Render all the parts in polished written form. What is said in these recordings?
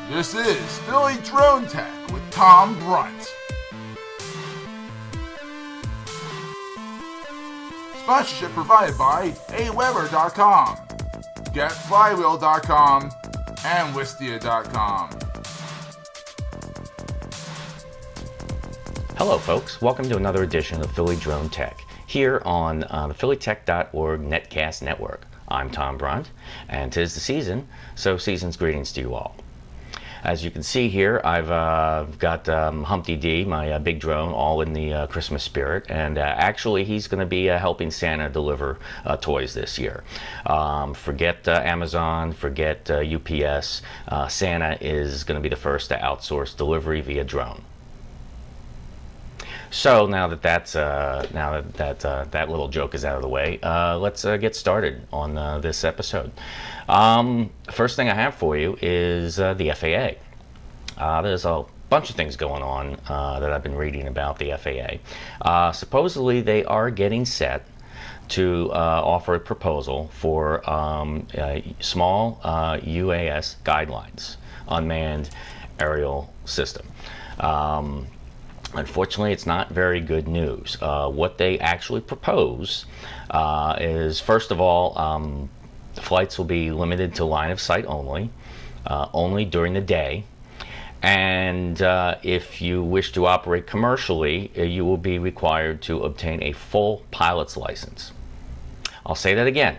This is PhillyDroneTech with Tom Brunt. Sponsorship provided by aweber.com, getflywheel.com, and wistia.com. Hello folks, welcome to another edition of Philly Drone Tech here on the phillytech.org Netcast Network. I'm Tom Brunt, and 'tis the season, so season's greetings to you all. As you can see here, I've got Humpty D, my big drone, all in the Christmas spirit, and actually he's going to be helping Santa deliver toys this year. Forget Amazon, forget UPS. Santa is going to be the first to outsource delivery via drone. So now that that little joke is out of the way, let's get started on this episode. First thing I have for you is the FAA. There's a bunch of things going on that I've been reading about the FAA. Supposedly they are getting set to offer a proposal for small UAS guidelines, unmanned aerial system. Unfortunately, it's not very good news. What they actually propose is, first of all, flights will be limited to line of sight only, only during the day. And if you wish to operate commercially, you will be required to obtain a full pilot's license. I'll say that again.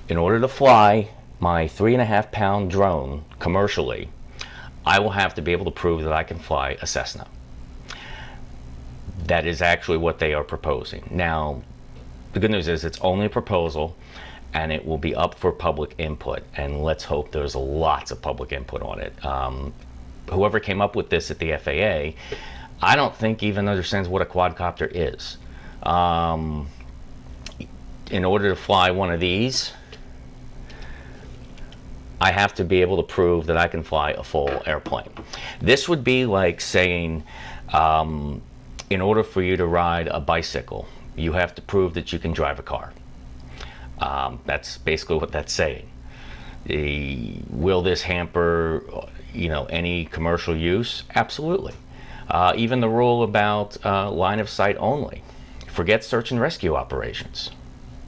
In order to fly my 3.5-pound drone commercially, I will have to be able to prove that I can fly a Cessna. That is actually what they are proposing. Now, the good news is it's only a proposal, and it will be up for public input, and let's hope there's lots of public input on it. Whoever came up with this at the FAA, I don't think even understands what a quadcopter is. In order to fly one of these, I have to be able to prove that I can fly a full airplane. This would be like saying, in order for you to ride a bicycle, you have to prove that you can drive a car. That's basically what that's saying. Will this hamper, any commercial use? Absolutely. Even the rule about line of sight only. Forget search and rescue operations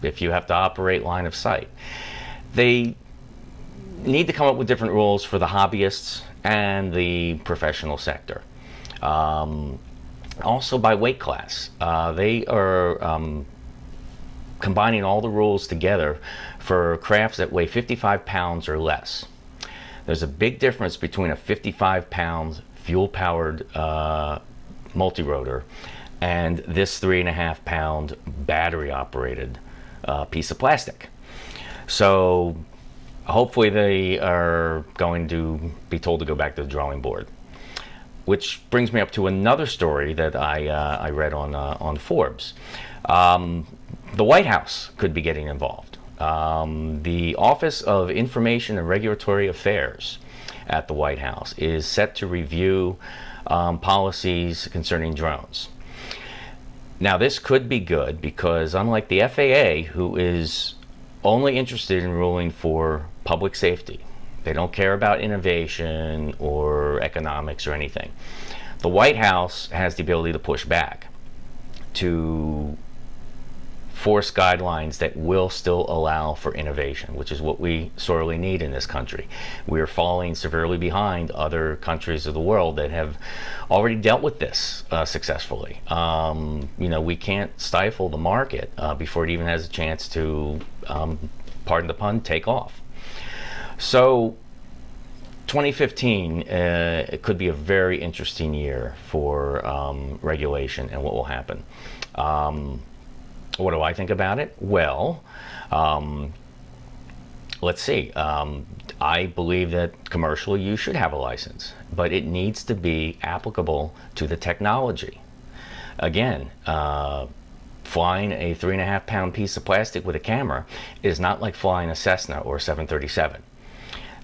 if you have to operate line of sight. They need to come up with different rules for the hobbyists and the professional sector. Also by weight class. They are combining all the rules together for crafts that weigh 55 pounds or less. There's a big difference between a 55-pound fuel-powered multi-rotor and this 3.5-pound battery-operated piece of plastic. So hopefully they are going to be told to go back to the drawing board. Which brings me up to another story that I read on Forbes. The White House could be getting involved. The Office of Information and Regulatory Affairs at the White House is set to review policies concerning drones. Now this could be good because unlike the FAA, who is only interested in ruling for public safety, they don't care about innovation or economics or anything. The White House has the ability to push back, to force guidelines that will still allow for innovation, which is what we sorely need in this country. We are falling severely behind other countries of the world that have already dealt with this successfully. We can't stifle the market before it even has a chance to, pardon the pun, take off. So 2015 it could be a very interesting year for regulation and what will happen. What do I think about it? Well, let's see. I believe that commercially you should have a license, but it needs to be applicable to the technology. Again, flying a 3.5-pound piece of plastic with a camera is not like flying a Cessna or a 737.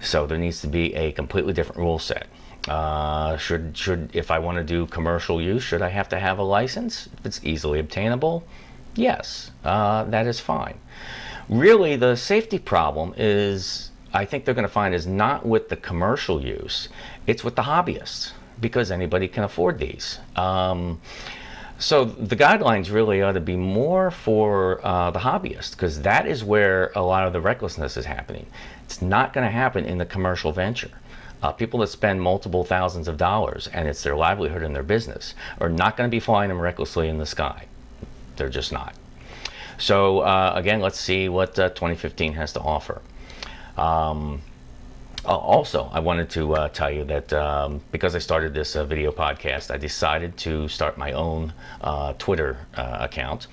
So there needs to be a completely different rule set. If I want to do commercial use, should I have to have a license? If it's easily obtainable, Yes, that is fine. Really, the safety problem is, I think they're going to find, is not with the commercial use, it's with the hobbyists, because anybody can afford these. So the guidelines really ought to be more for the hobbyist, because that is where a lot of the recklessness is happening. It's not going to happen in the commercial venture. People that spend multiple thousands of dollars and it's their livelihood and their business are not going to be flying them recklessly in the sky. They're just not. So again, let's see what 2015 has to offer. Also, I wanted to tell you that because I started this video podcast, I decided to start my own Twitter account.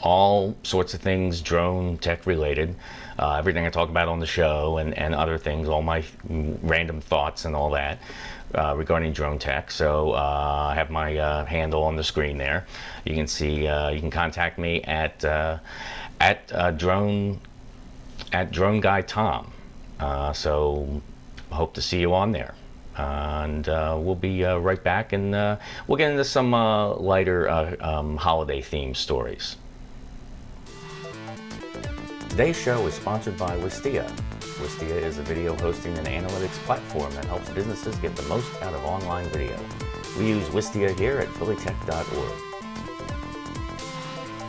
All sorts of things drone tech related, everything I talk about on the show and other things, all my random thoughts and all that regarding drone tech. So I have my handle on the screen there. You can see, you can contact me at Drone Guy Tom. So hope to see you on there. And we'll be right back, and we'll get into some lighter holiday themed stories. Today's show is sponsored by Wistia. Wistia is a video hosting and analytics platform that helps businesses get the most out of online video. We use Wistia here at PhillyTech.org.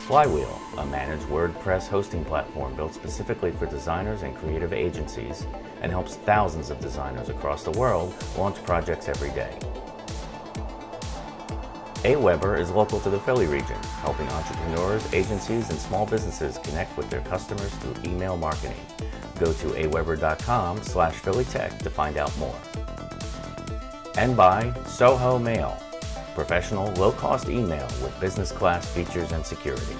Flywheel, a managed WordPress hosting platform built specifically for designers and creative agencies, and helps thousands of designers across the world launch projects every day. AWeber is local to the Philly region, helping entrepreneurs, agencies, and small businesses connect with their customers through email marketing. Go to aweber.com/PhillyTech to find out more. And by Soho Mail, professional, low-cost email with business-class features and security.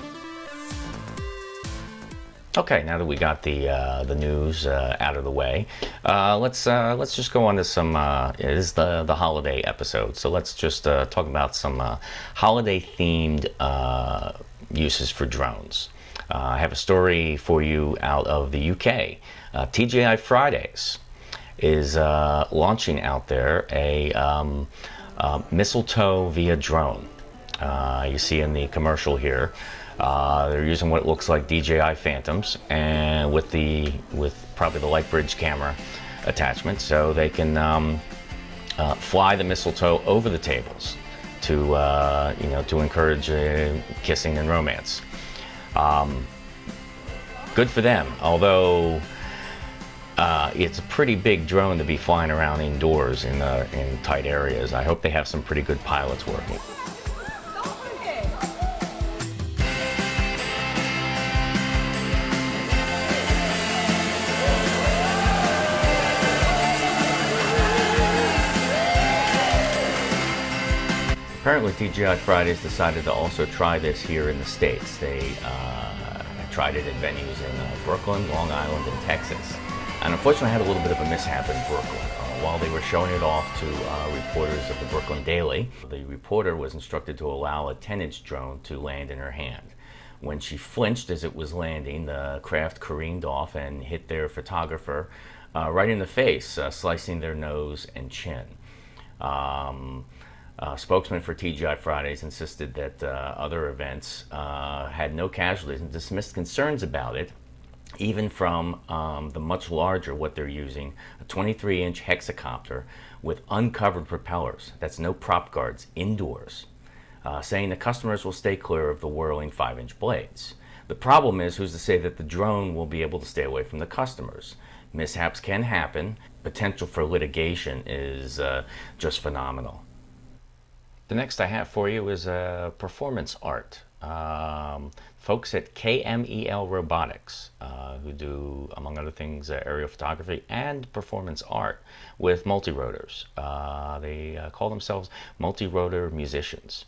Okay, now that we got the news out of the way, let's just go on to some. It is the holiday episode, so let's just talk about some holiday-themed uses for drones. I have a story for you out of the UK. TGI Fridays is launching out there a mistletoe via drone. You see in the commercial here. They're using what looks like DJI Phantoms, and with probably the Lightbridge camera attachment, so they can fly the mistletoe over the tables to encourage kissing and romance. Good for them, although it's a pretty big drone to be flying around indoors in tight areas. I hope they have some pretty good pilots working. Apparently TGI Fridays decided to also try this here in the States. They tried it at venues in Brooklyn, Long Island, and Texas. And unfortunately had a little bit of a mishap in Brooklyn. While they were showing it off to reporters of the Brooklyn Daily, the reporter was instructed to allow a 10-inch drone to land in her hand. When she flinched as it was landing, the craft careened off and hit their photographer right in the face, slicing their nose and chin. Spokesman for TGI Fridays insisted that other events had no casualties and dismissed concerns about it, even from the much larger, what they're using, a 23-inch hexacopter with uncovered propellers. That's no prop guards, indoors, saying the customers will stay clear of the whirling 5-inch blades. The problem is, who's to say that the drone will be able to stay away from the customers? Mishaps can happen. Potential for litigation is just phenomenal. The next I have for you is performance art. Folks at KMEL Robotics, who do, among other things, aerial photography and performance art with multi-rotors. They call themselves multi-rotor musicians.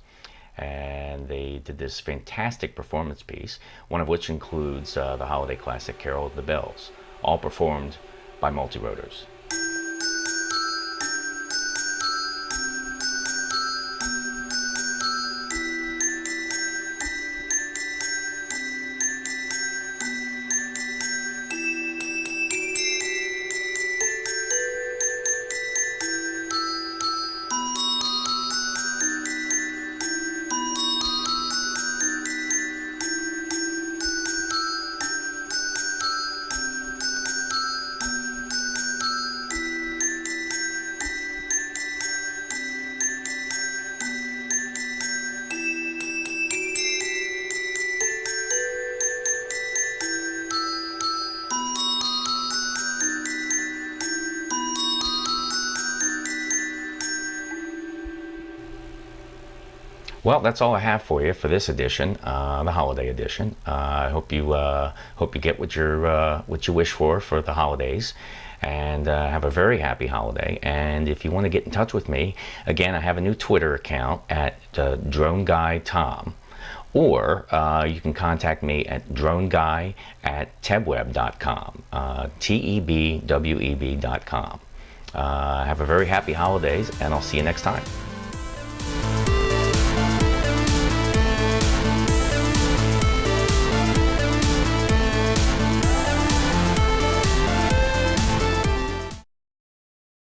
And they did this fantastic performance piece, one of which includes the holiday classic Carol of the Bells, all performed by multi-rotors. Well, that's all I have for you for this edition, the holiday edition. I hope you get what you wish for the holidays, and have a very happy holiday. And if you want to get in touch with me, again, I have a new Twitter account at DroneGuyTom, or you can contact me at droneguy@tebweb.com, TEBWEB.com. Have a very happy holidays, and I'll see you next time.